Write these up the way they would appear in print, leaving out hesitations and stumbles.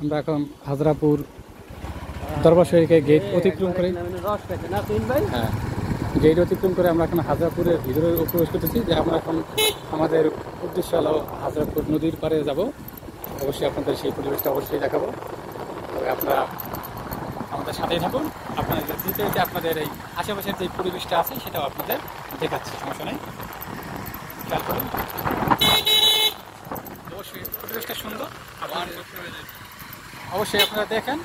আমরা এখন হাজরাপুর দরবার শরীফের গেট অতিক্রম করে, হ্যাঁ গেট অতিক্রম করে আমরা এখন হাজরাপুরের ভিতরে প্রবেশ করতেছি। যে আমরা এখন আমাদের উদ্দেশ্য হলো হাজরাপুর নদীর পাড়ে যাব। অবশ্যই আপনাদের সেই পরিবেশটা অবশ্যই দেখাবো। তবে আপনারা আমাদের সাথেই থাকুন। আপনাদের দিতে দিতে আপনাদের এই আশেপাশের যে পরিবেশটা আছে সেটাও আপনাদের দেখাচ্ছি, সমস্যা নেই। খেয়াল করুন, অবশ্যই পরিবেশটা সুন্দর। অবশ্যই আপনারা দেখেন,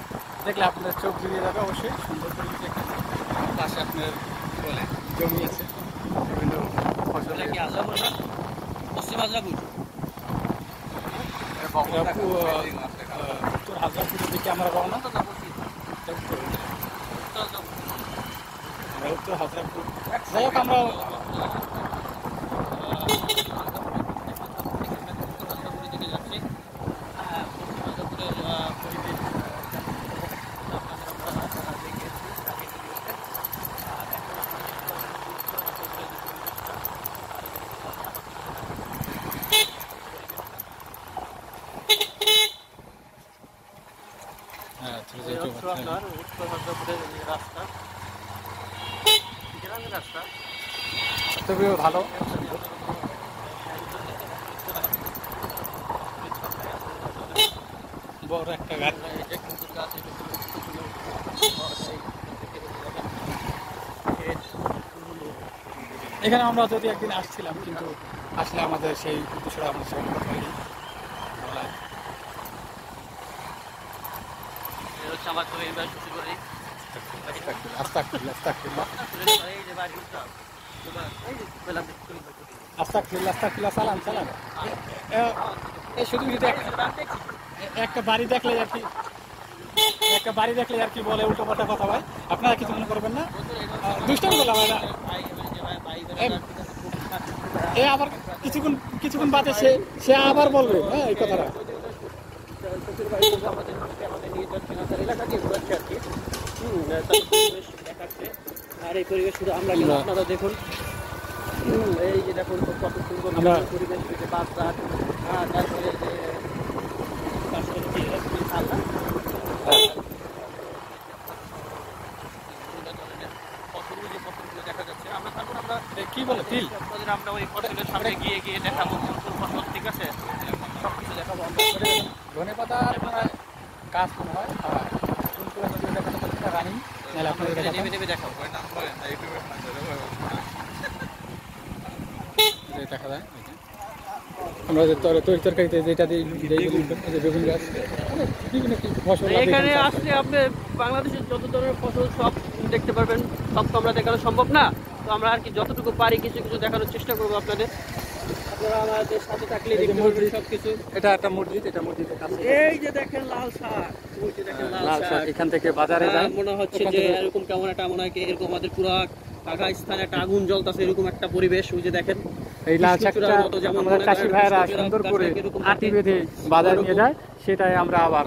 দেখলে আপনাদের চোখ জুড়িয়ে যাবে। অবশ্যই সুন্দর পরিবেশ দেখেন। পাশে আপনার বলে জমি আছে, বিভিন্ন ফসল। পশ্চিম হাজরাপুর, উত্তর হাজরাপুরের দিকে আমরা রওনা। উত্তর হাজরাপুর যাই হোক, আমরা তবেও ভালো। বড় একটা গাছ, এখানে আমরা যদি একদিন আসছিলাম, কিন্তু আসলে আমাদের সেই উদ্দেশ্যটা আমাদের সঙ্গে কথা হয়নি। চালান চালান, শুধু একটা বাড়ি দেখলে আর কি, একটা বাড়ি দেখলে আর কি বলে উল্টো পাল্টা কথা হয়। আপনারা কিছু মনে করবেন না, দুষ্টামি বলা হয় না। এ আবার কিছুক্ষণ বাদে সে আবার বলবে, হ্যাঁ এই কথাটা। আর এই পরিবেশ শুধু আমরা কেন, আপনারা দেখুন, এই যে দেখুন কত সুন্দর পরিবেশ, বাজার, তারপরে দেখা যাচ্ছে। আমরা তারপর আমরা কি বলে তিল, আমরা ওই ফসলের সামনে গিয়ে দেখাবো কোন ফসল, ঠিক আছে, সবকিছু দেখাবো। ধনে পাতা গাছ মনে হয় রানিং, নেমে দেখাবো, দেখা যায়। আমরা তরকারিতে যেটা দিই বেগুন গাছ, বিভিন্ন ফসল। এখানে আসলে আপনি বাংলাদেশের যত ধরনের ফসল সব দেখতে পারবেন। সব তো আমরা দেখানো সম্ভব না, তো আমরা আর কি যতটুকু পারি কিছু দেখানোর চেষ্টা করবো আপনাদের। আপনারা আমাদের সাথে থাকলে দেখতে পারবেন সবকিছু। এটা একটা মসজিদ, এটা মসজিদের কাছে। এই যে দেখেন লাল শাক, ওই যে দেখেন লাল শাক, এখান থেকে বাজারে যায়। মনে হচ্ছে যে এরকম কেমন একটা, মনে হয় এরকম আমাদের পুরো ফাঁকা স্থানে একটা আগুন জ্বলতেছে, এরকম একটা পরিবেশ। ওই যে দেখেন এই লাল শাকটা আমাদের চাষি ভাইয়েরা সুন্দর করে আটি বেঁধে বাজারে নিয়ে যায়, সেটাই আমরা আবার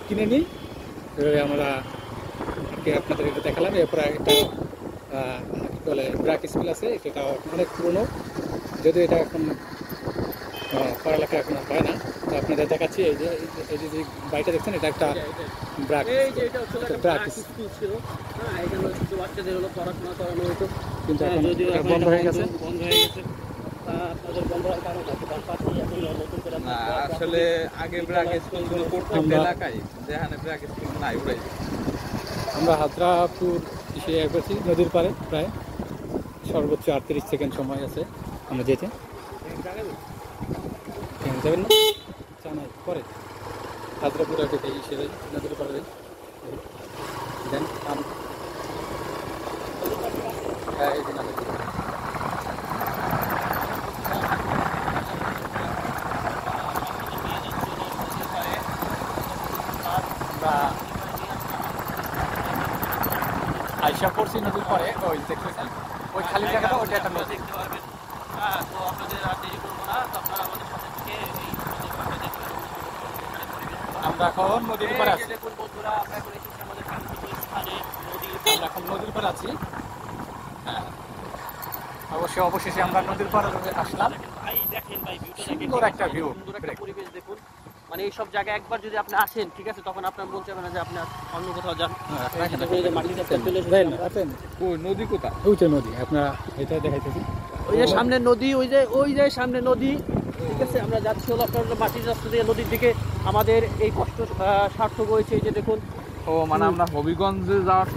কিনে নিই। আমরা আপনাদের এটা দেখালাম। এরপরে একটা বলে ব্র্যাক স্কুল আছে, এটা অনেক পুরনো, যদিও এটা এখন পড়ালেখা এখন হয় না। তো আপনাদের দেখাচ্ছি, এই যে বাড়িটা দেখছেন, এটা একটা ব্র্যাক স্কুল ছিল। এখানে ছোট বাচ্চাদের হলো পড়াশোনা করানো হতো, কিন্তু এখন বন্ধ হয়ে গেছে। আসলে আগে ব্র্যাক স্কুলগুলো প্রত্যেকটা এলাকায়, যেখানে ব্র্যাক স্কুল নাই ওরাই। আমরা হাজরাপুর এসে করছি নদীর পাড়ে, প্রায় সর্বোচ্চ 38 সেকেন্ড সময় আছে আমরা যেতে। যাবেন না জানাই পরে হাজরাপুর আগে এসে নদীর পাড়ে দেন। হ্যাঁ এই দিন আইসা পড়ছি নদীর পরে, ওই দেখতেছেন ওই খালি জায়গাটা, ওইটা একটা নদী। দেখতে পারবেন। তো আপনাদের আর দেরি করবো না, তো আপনারা আমাদের সাথে থেকে আমরা এখন নদীর পাড়ে আছি। দেখুন বন্ধুরা, আমরা এখন এসেছি আমাদের কাঙ্ক্ষিত স্থানে, আমরা এখন নদীর পাড়ে আছি। হ্যাঁ অবশ্যই অবশেষে আমরা নদীর পাড়ে আসলাম। ভাই দেখেন, ভাই ভিউটা সুন্দর একটা ভিউ, সুন্দর একটা পরিবেশ দেখুন। মানে এইসব জায়গায় একবার যদি আপনি আসেন, ঠিক আছে, তখন আপনার বলতে হবে না যে আপনি অন্য কোথাও যান। মাটির রাস্তায় চলে এসেছেন দেন আমরা। আছেন ওই নদী কোথায়? ওই তো নদী আপনারা এটা দেখাইতেছি। ওই যে সামনে নদী, ওই যে সামনে নদী, ঠিক আছে। আমরা যাচ্ছি হলো আপনার হলো মাটির রাস্তা দিয়ে নদীর দিকে। আমাদের এই কষ্ট সার্থক হয়েছে, এই যে দেখুন। ও মানে আমরা হবিগঞ্জে যাওয়ার